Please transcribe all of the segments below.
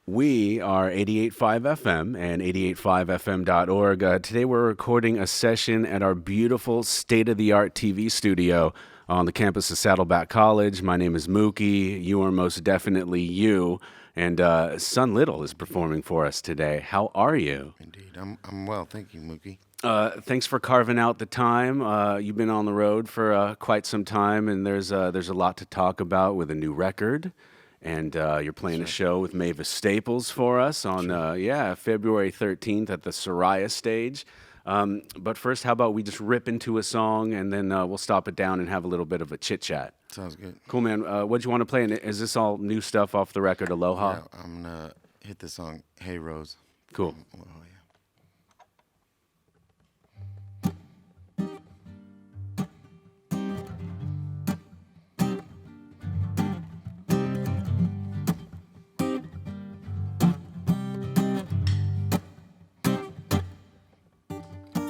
We are 88.5 FM and 88.5fm.org. Today we're recording a session at our beautiful state-of-the-art TV studio on the campus of Saddleback College. My name is Mookie. You are most definitely you. And Son Little is performing for us today. How are you? Indeed. I'm well. Thank you, Mookie. Thanks for carving out the time. You've been on the road for quite some time, and there's a lot to talk about with a new record. And you're playing a show with Mavis Staples for us on, February 13th at the Soraya stage. But first, how about we just rip into a song, and then we'll stop it down and have a little bit of a chit-chat. Sounds good. Cool, man. What'd you want to play? And is this all new stuff off the record, Aloha? Yeah, I'm going to hit the song, Hey Rose. Cool. Oh, yeah.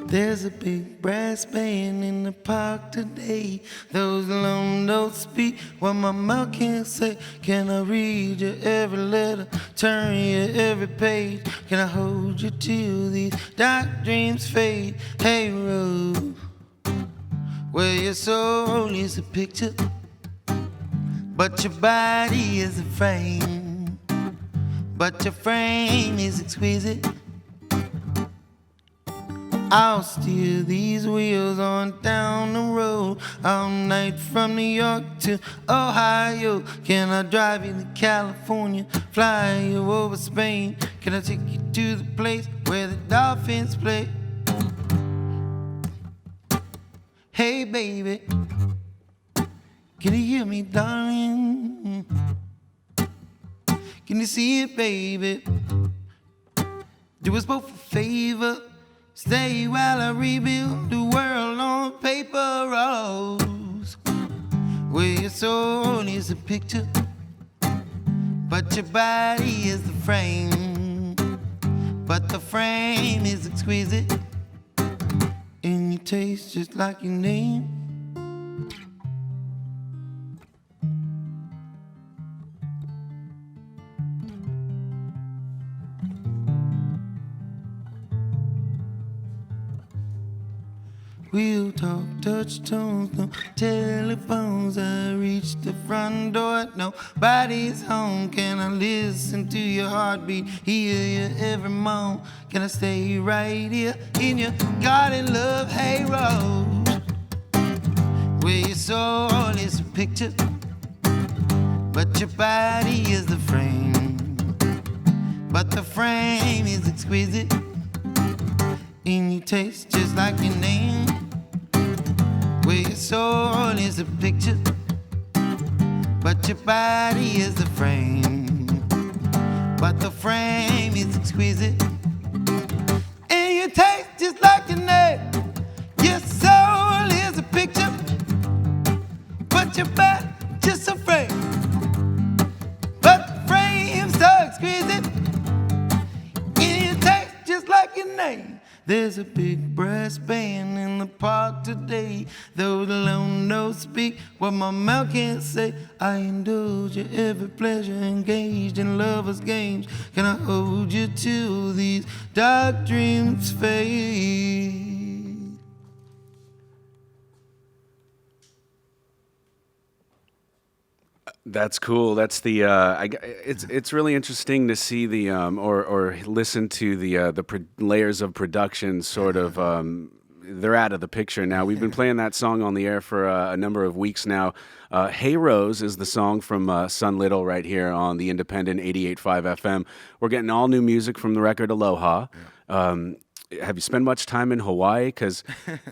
There's a big brass band in the park today. Those alone don't speak what my mouth can't say. Can I read your every letter, turn your every page? Can I hold you till these dark dreams fade? Hey, Rose, well, your soul is a picture, but your body is a frame. But your frame is exquisite. I'll steer these wheels on down the road all night from New York to Ohio. Can I drive you to California, fly you over Spain? Can I take you to the place where the dolphins play? Hey, baby, can you hear me, darling? Can you see it, baby? Do us both a favor. Stay while I rebuild the world on paper rolls. Where your soul is a picture, but your body is the frame. But the frame is exquisite, and you taste just like your name. We'll talk, touch tones, no telephones. I reach the front door, nobody's home. Can I listen to your heartbeat, hear your every moan? Can I stay right here in your garden, love? Hey, Rose, where your soul is a picture, but your body is the frame. But the frame is exquisite, and you taste just like your name. Where your soul is a picture, but your body is the frame. But the frame is exquisite, and you taste just like your name. Your soul is a picture, but your body just a frame. But the frame's so exquisite, and you taste just like your name. There's a big brass band in the park today. Those alone don't speak what my mouth can't say. I indulge your every pleasure, engaged in lovers' games. Can I hold you till these dark dreams fade? That's cool. That's the. It's really interesting to see the or listen to the layers of production. Sort of, they're out of the picture now. We've been playing that song on the air for a number of weeks now. Hey Rose is the song from Son Little right here on the independent 88.5 FM. We're getting all new music from the record Aloha. Have you spent much time in Hawaii? Because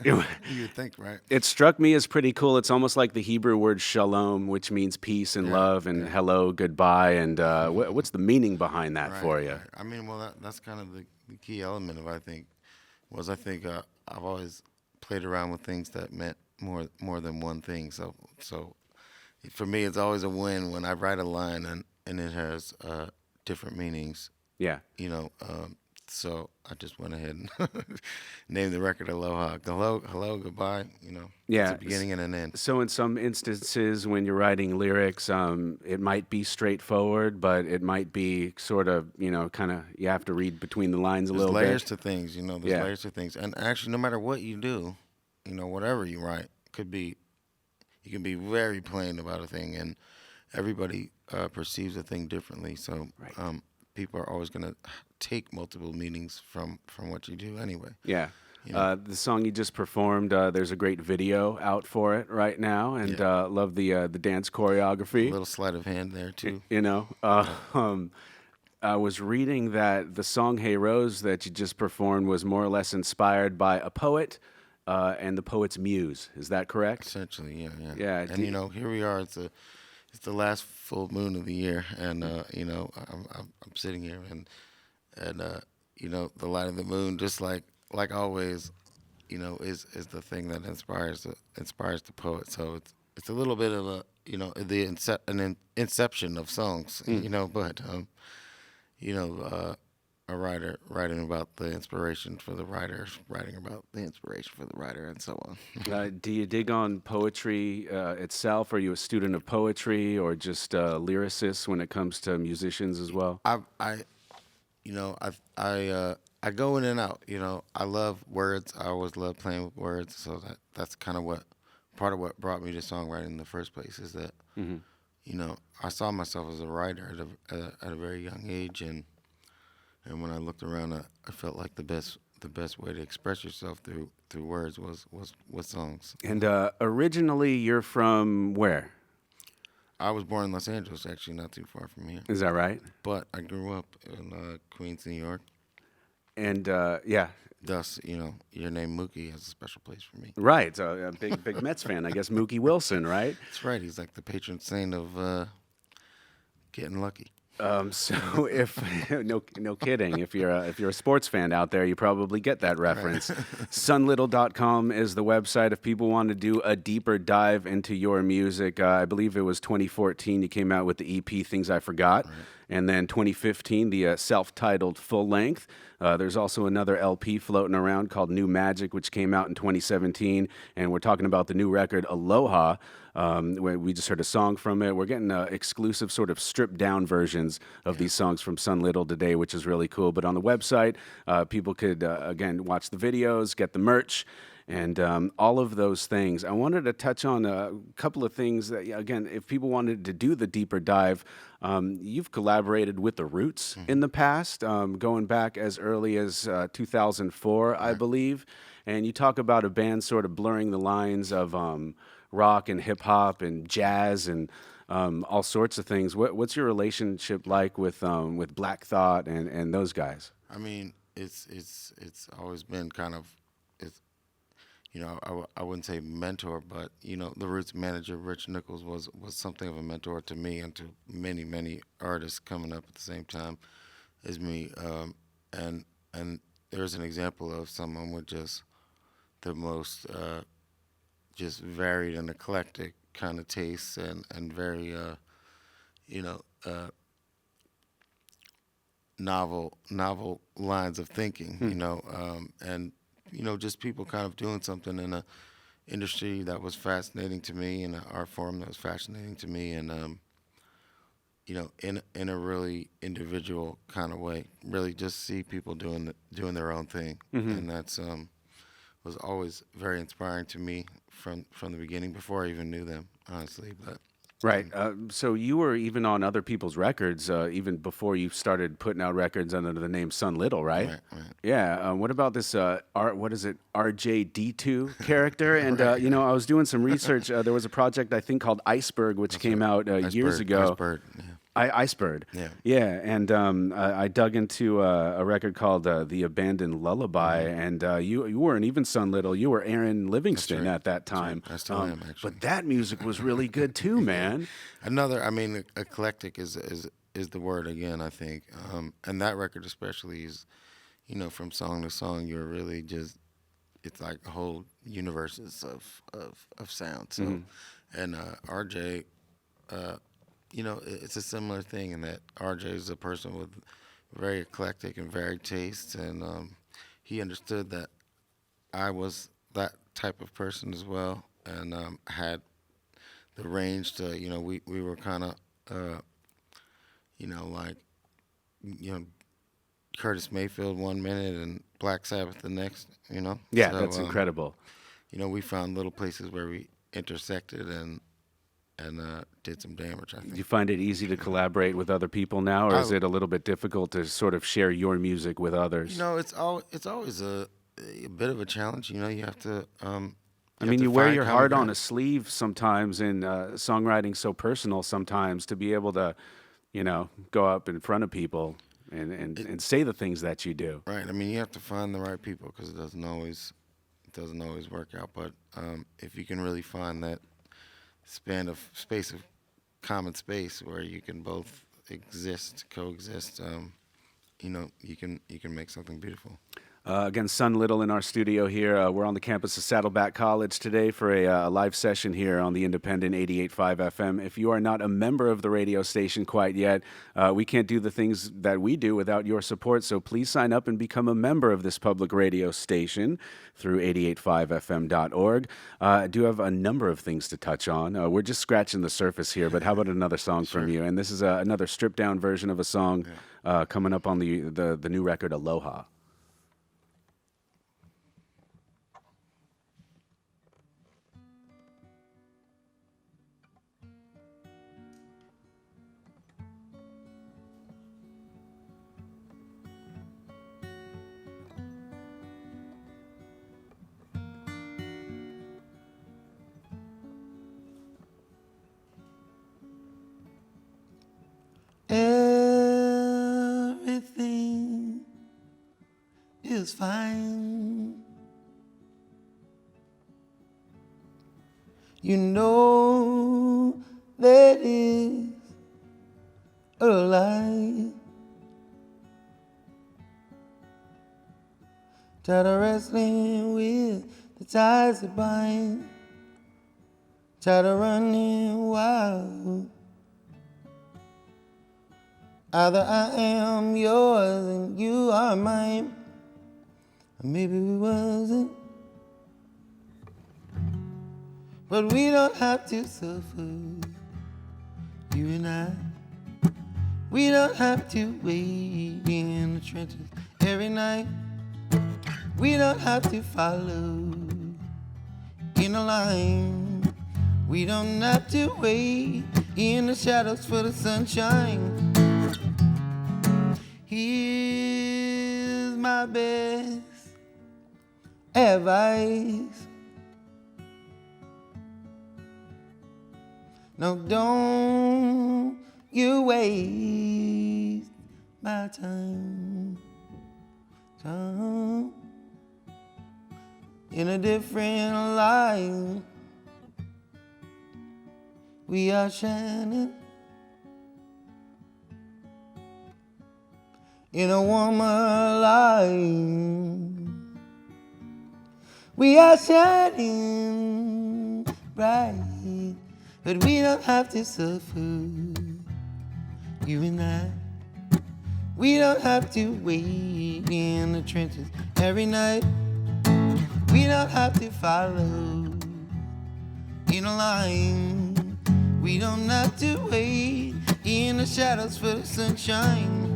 You'd think, right? it struck me as pretty cool. It's almost like the Hebrew word shalom, which means peace and love, and hello, goodbye. And what's the meaning behind that for you? Right. I mean, well, that's kind of the key element of, I think I've always played around with things that meant more than one thing. So for me, it's always a win when I write a line and it has different meanings. Yeah. So I just went ahead and named the record Aloha. Hello, hello, goodbye. It's Yeah. a beginning and an end. So in some instances, when you're writing lyrics, it might be straightforward, but it might be sort of, kind of you have to read between the lines a There's little layers bit. to things, there's Yeah. layers to things. And actually, no matter what you do, whatever you write, you can be very plain about a thing, and everybody perceives a thing differently. So Right. people are always going to take multiple meanings from what you do anyway. Yeah. You know? The song you just performed, there's a great video out for it right now, and Yeah. love the dance A choreography. little sleight of hand there too. You know, I was reading that the song "Hey Rose" that you just performed was more or less inspired by a poet and the poet's muse. Is that correct? Essentially, yeah, yeah. Yeah. And here we are. It's the last full moon of the year, and I'm sitting here, and the light of the moon, just like always, is the thing that inspires the poet. So it's a little bit of an inception of songs, but a writer writing about the inspiration for the writer, writing about the inspiration for the writer, and so on. Do you dig on poetry itself? Are you a student of poetry or just a lyricist when it comes to musicians as well? I go in and out. I love words. I always love playing with words. So that's kind of part of what brought me to songwriting in the first place is that I saw myself as a writer at a very young age, and when I looked around, I felt like the best way to express yourself through words was with songs. And originally, you're from where? I was born in Los Angeles, actually, not too far from here. Is that right? But I grew up in Queens, New York. And yeah, Thus, your name Mookie has a special place for me. right. So a big Mets fan, I guess. Mookie Wilson, right? That's right. He's like the patron saint of getting lucky. So if no kidding, if you're a sports fan out there, you probably get that reference. Sunlittle.com is the website if people want to do a deeper dive into your music. I believe it was 2014 you came out with the EP Things I Forgot, and then 2015 the self-titled full length. There's also another LP floating around called New Magic, which came out in 2017, and we're talking about the new record Aloha. Where we just heard a song from it. We're getting exclusive sort of stripped down versions of these songs from Sun Little today, which is really cool. But on the website, people could, again, watch the videos, get the merch, and all of those things. I wanted to touch on a couple of things that, again, if people wanted to do the deeper dive, you've collaborated with The Roots in the past, going back as early as 2004, I believe. And you talk about a band sort of blurring the lines of rock and hip hop and jazz and all sorts of things. What's your relationship like with Black Thought and those guys? I mean, it's always been kind of I wouldn't say mentor, but the Roots manager Rich Nichols was something of a mentor to me and to many artists coming up at the same time as me. And there's an example of someone with just the most just varied and eclectic kind of tastes and very novel lines of thinking, and just people kind of doing something in a industry that was fascinating to me, in an art form that was fascinating to me, and in a really individual kind of way, really just see people doing their own thing, and that's was always very inspiring to me from the beginning, before I even knew them, honestly. But Right. So you were even on other people's records even before you started putting out records under the name Sun Little, right? Right. Yeah. What about this? What is it? RJD2 character? And I was doing some research. There was a project I think called Iceberg, which came out years ago. Iceberg, yeah. Iceberg. Yeah. Yeah, and I dug into a record called The Abandoned Lullaby, and you weren't even Sun Little, you were Aaron Livingston at that time. I still am, actually. But that music was really good too, man. Eclectic is the word again, I think. And that record especially is, from song to song, you're really just, it's like whole universes of sound. So, and RJ, it's a similar thing in that RJ is a person with very eclectic and varied tastes, and he understood that I was that type of person as well, and had the range to, we were kind of, like, you know, Curtis Mayfield one minute and Black Sabbath the next, Yeah, So, that's incredible. we found little places where we intersected and did some damage, I Do think. you find it easy to collaborate with other people now, or is I, it a little bit difficult to sort of share your music with others? it's always a bit of a challenge. You have to I mean, you wear find your common heart on a ground. sleeve sometimes, and songwriting's so personal sometimes to be able to, go up in front of people and say the things that you do. Right. I mean, you have to find the right people because it doesn't always work out. But if you can really find that span of space of common space where you can both coexist, you can make something beautiful. Again, Sun Little in our studio here. We're on the campus of Saddleback College today for a live session here on the independent 88.5 FM. If you are not a member of the radio station quite yet, we can't do the things that we do without your support, so please sign up and become a member of this public radio station through 885fm.org. I do have a number of things to touch on. We're just scratching the surface here, but how about another song from you? And this is another stripped-down version of a song coming up on the new record, Aloha. Everything is fine. You know that is a lie. Tired of wrestling with the ties that bind. Tired of running wild. Either I am yours and you are mine, or maybe we wasn't. But we don't have to suffer, you and I. We don't have to wait in the trenches every night. We don't have to follow in a line. We don't have to wait in the shadows for the sunshine. Here's my best advice. No, don't you waste my time. In a different light, we are shining. In a warmer light, we are shining bright, but we don't have to suffer, you and I. We don't have to wait in the trenches every night. We don't have to follow in a line. We don't have to wait in the shadows for the sunshine.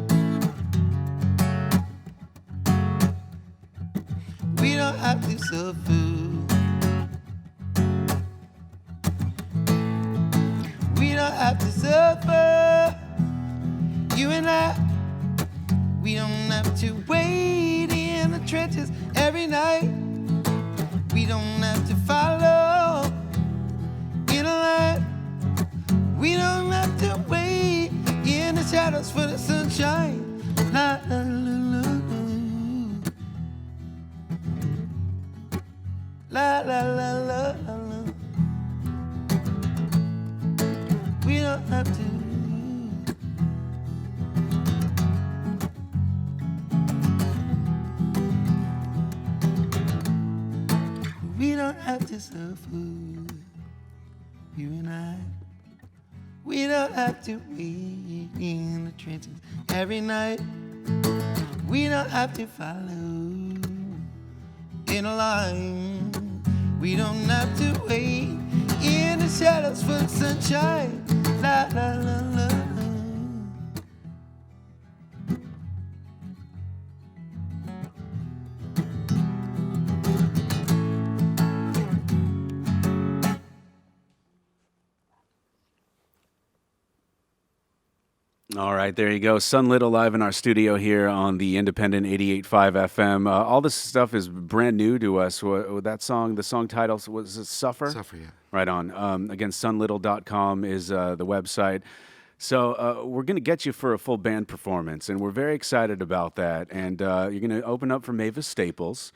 We don't have to suffer. We don't have to suffer. You and I. We don't have to wait in the trenches every night. We don't have to follow in a line. We don't have to wait in the shadows for the sunshine. La, la, la, la, la, la, la, la, la. We don't have to. We don't have to suffer, you and I. We don't have to wait in the trenches every night. We don't have to follow in a line. We don't have to wait in the shadows for the sunshine. La la la la. All right, there you go. Sunlit live in our studio here on the independent 88.5 FM. All this stuff is brand new to us. That song, the song title was it Suffer? Suffer, yeah. Right on. Again, sunlittle.com is the website. So we're going to get you for a full band performance, and we're very excited about that. And you're going to open up for Mavis Staples.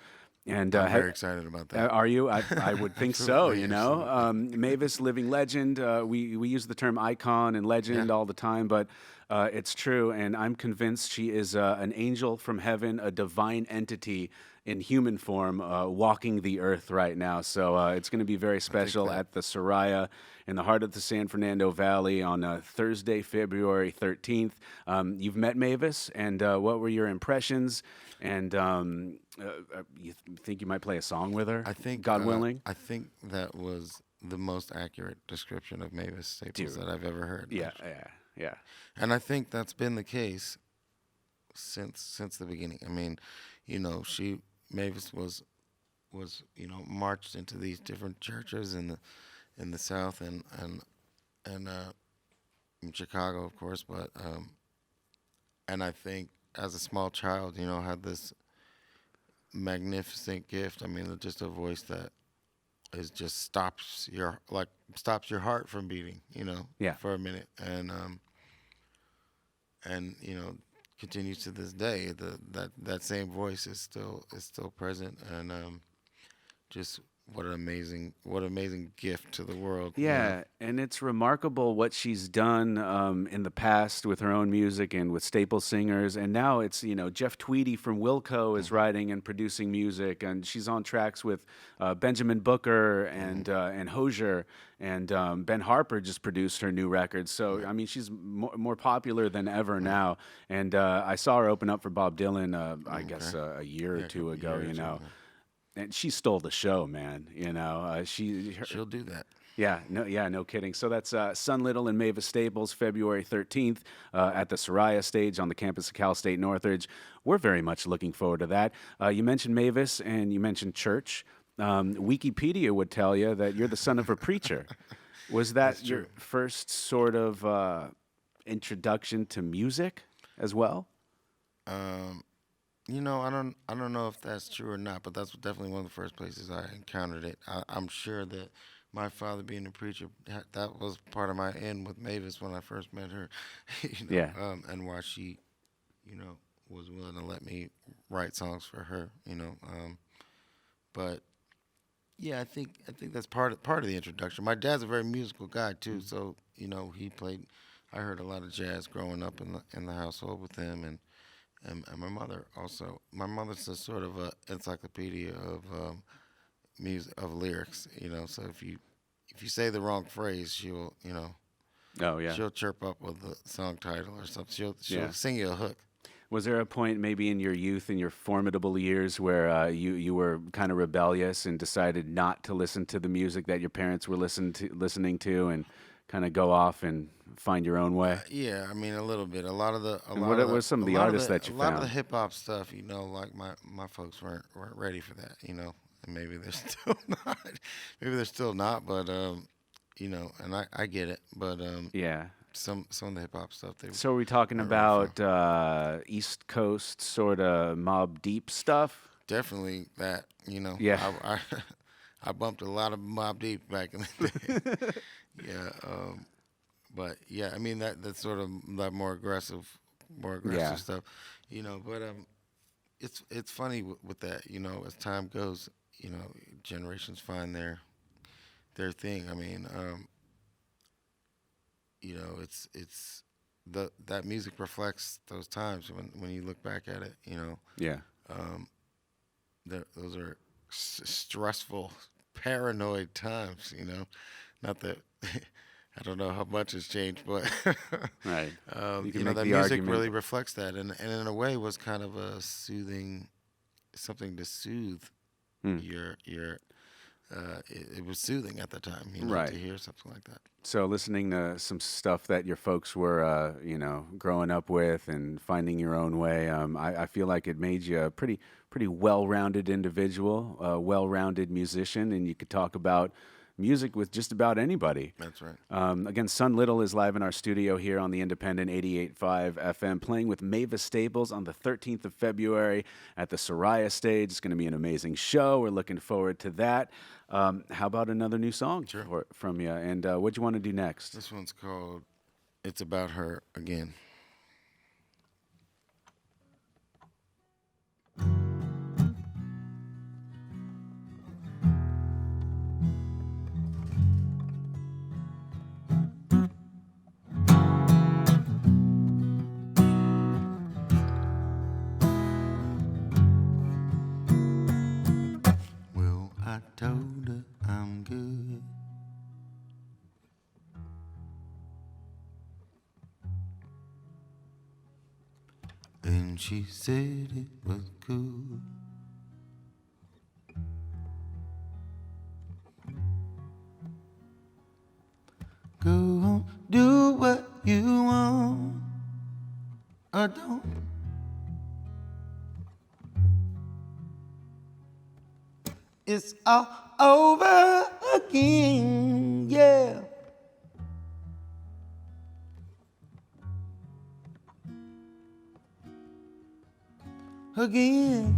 And I'm very excited about that. Are you? I would think so. Absolutely, You know, absolutely. Mavis, living legend. We use the term icon and legend Yeah. all the time, but it's true, and I'm convinced she is an angel from heaven, a divine entity in human form, walking the earth right now. So it's going to be very special that. at the Soraya in the heart of the San Fernando Valley on Thursday, February 13th. You've met Mavis, and what were your impressions? And you think you might play a song with her? I think, God willing. I think that was the most accurate description of Mavis Staples that I've ever heard. Yeah, actually. yeah. And I think that's been the case since the beginning. I mean, Mavis was marched into these different churches in the South and in Chicago, of course, but and I think as a small child, had this magnificent gift. I mean, just a voice that is just stops your heart from beating, Yeah. for a minute, and continues to this day. That same voice is still present, and just what an amazing gift to the world. Yeah, and it's remarkable what she's done in the past with her own music and with staple singers. And now it's, Jeff Tweedy from Wilco is writing and producing music, and she's on tracks with Benjamin Booker and Hosier, and Ben Harper just produced her new record. So, I mean, she's more popular than ever now. And I saw her open up for Bob Dylan, I guess, a year or two ago, And she stole the show, man. She'll do that. Yeah, no kidding. So that's Sun Little and Mavis Staples, February 13th at the Soraya stage on the campus of Cal State Northridge. We're very much looking forward to that. You mentioned Mavis and you mentioned church. Wikipedia would tell you that you're the son of a preacher. Was that your first sort of introduction to music as well? I don't know if that's true or not, but that's definitely one of the first places I encountered it. I'm sure that my father being a preacher, that was part of my end with Mavis when I first met her. Yeah. And why she, was willing to let me write songs for her. But yeah, I think that's part of the introduction. My dad's a very musical guy too, so he played. I heard a lot of jazz growing up in the household with him, and my mother also. My mother's a sort of a encyclopedia of music, of lyrics. So if you say the wrong phrase, she'll Oh, yeah. she'll chirp up with the song title or something. She'll sing you a hook. Was there a point maybe in your youth, in your formidable years, where you were kind of rebellious and decided not to listen to the music that your parents were listening to and kind of go off and find your own way? Yeah, I mean a little bit. What were some of the artists that you found? A lot of the found? hip hop stuff, like my folks weren't ready for that, and maybe they're still not. Maybe they're still not, but and I get it, but Yeah. some of the hip hop stuff they. So are we talking weren't ready for. about East Coast sort of Mobb Deep stuff? Definitely that, Yeah. I bumped a lot of Mobb Deep back in the day. Yeah, but yeah, I mean that's sort of that more aggressive Yeah. stuff, But it's funny with that, as time goes, generations find their thing. I mean, it's that music reflects those times when you look back at it, Yeah. those are stressful, paranoid times, Not that I don't know how much has changed, but Right. You can you know, make that the music argument. really reflects that, and in a way was kind of a soothing, something to soothe Hmm. your. It was soothing at the time, you know, to Right. hear something like that. So listening to some stuff that your folks were, growing up with and finding your own way, I feel like it made you a pretty well-rounded individual, a well-rounded musician, and you could talk about music with just about anybody. That's right. Again, Sun Little is live in our studio here on the Independent 88.5 FM, playing with Mavis Staples on the 13th of February at the Soraya stage. It's going to be an amazing show. We're looking forward to that. How about another new song Sure. from you? And what do you want to do next? This one's called "It's About Her Again." Well, I told her I'm good. And she said it was cool. Go on, do what you want, or don't. It's all over again, yeah. Again.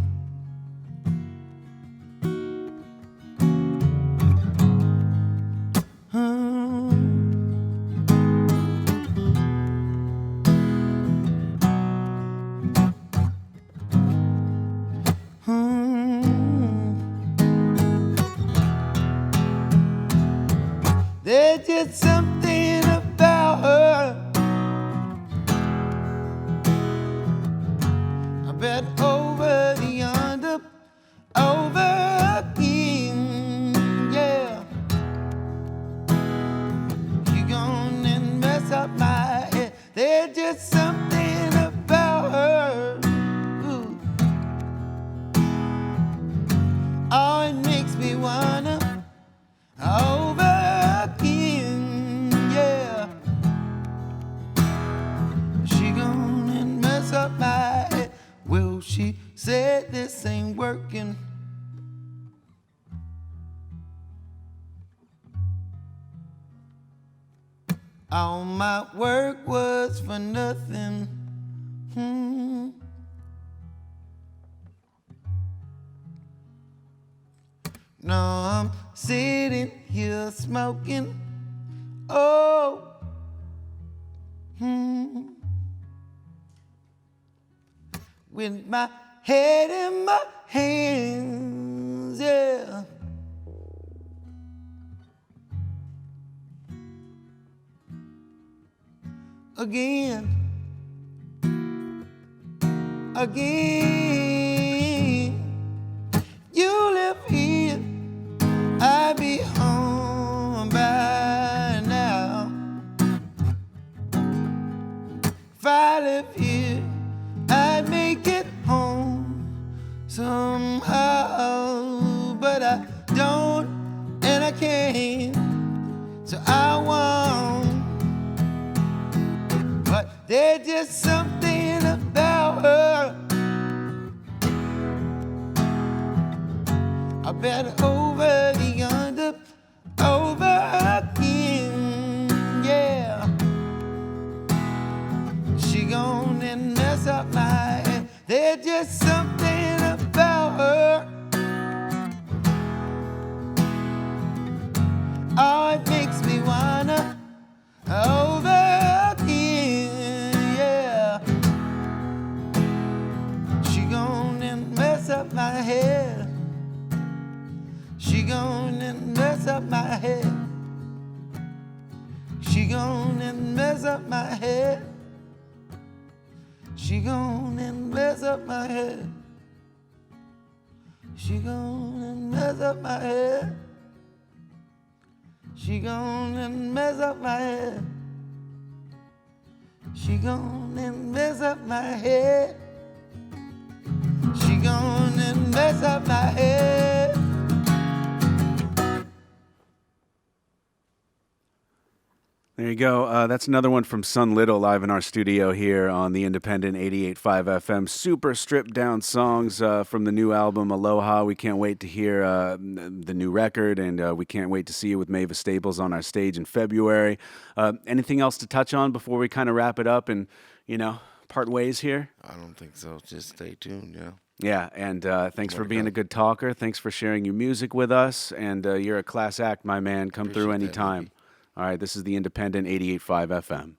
There's just something about her. I bet over the under, over again, yeah. You gone and mess up my head. There's just something about her. Ooh. Oh, it makes me wanna over again, yeah. She gone and mess up my head. Well, she said this ain't working. All my work was for nothing. Now I'm sitting here smoking. Oh, with my head in my hands, yeah. Again, you live here, I'd be home by now. If I live here, I'd make it home somehow, but I don't and I can't, so I won't. But there's just something about her. I bet over the under, over again, yeah. She gone and mess up my head. There's just something about her. Oh, it makes me wanna over again, yeah. She gone and mess up my head. She gone and mess up my head. She gone and mess up my head. She gone and mess up my head. She gone and mess up my head. She gonna mess up my head. She gonna mess up my head. She gonna mess up my head. There you go. That's another one from Sun Little live in our studio here on the Independent 88.5 FM. Super stripped down songs from the new album Aloha. We can't wait to hear the new record, and we can't wait to see you with Mavis Staples on our stage in February. Anything else to touch on before we kind of wrap it up and, part ways here? I don't think so. Just stay tuned, yeah. Yeah, and thanks for being a good talker. Thanks for sharing your music with us, and you're a class act, my man. Come through Appreciate that, anytime. baby. All right, this is the Independent 88.5 FM.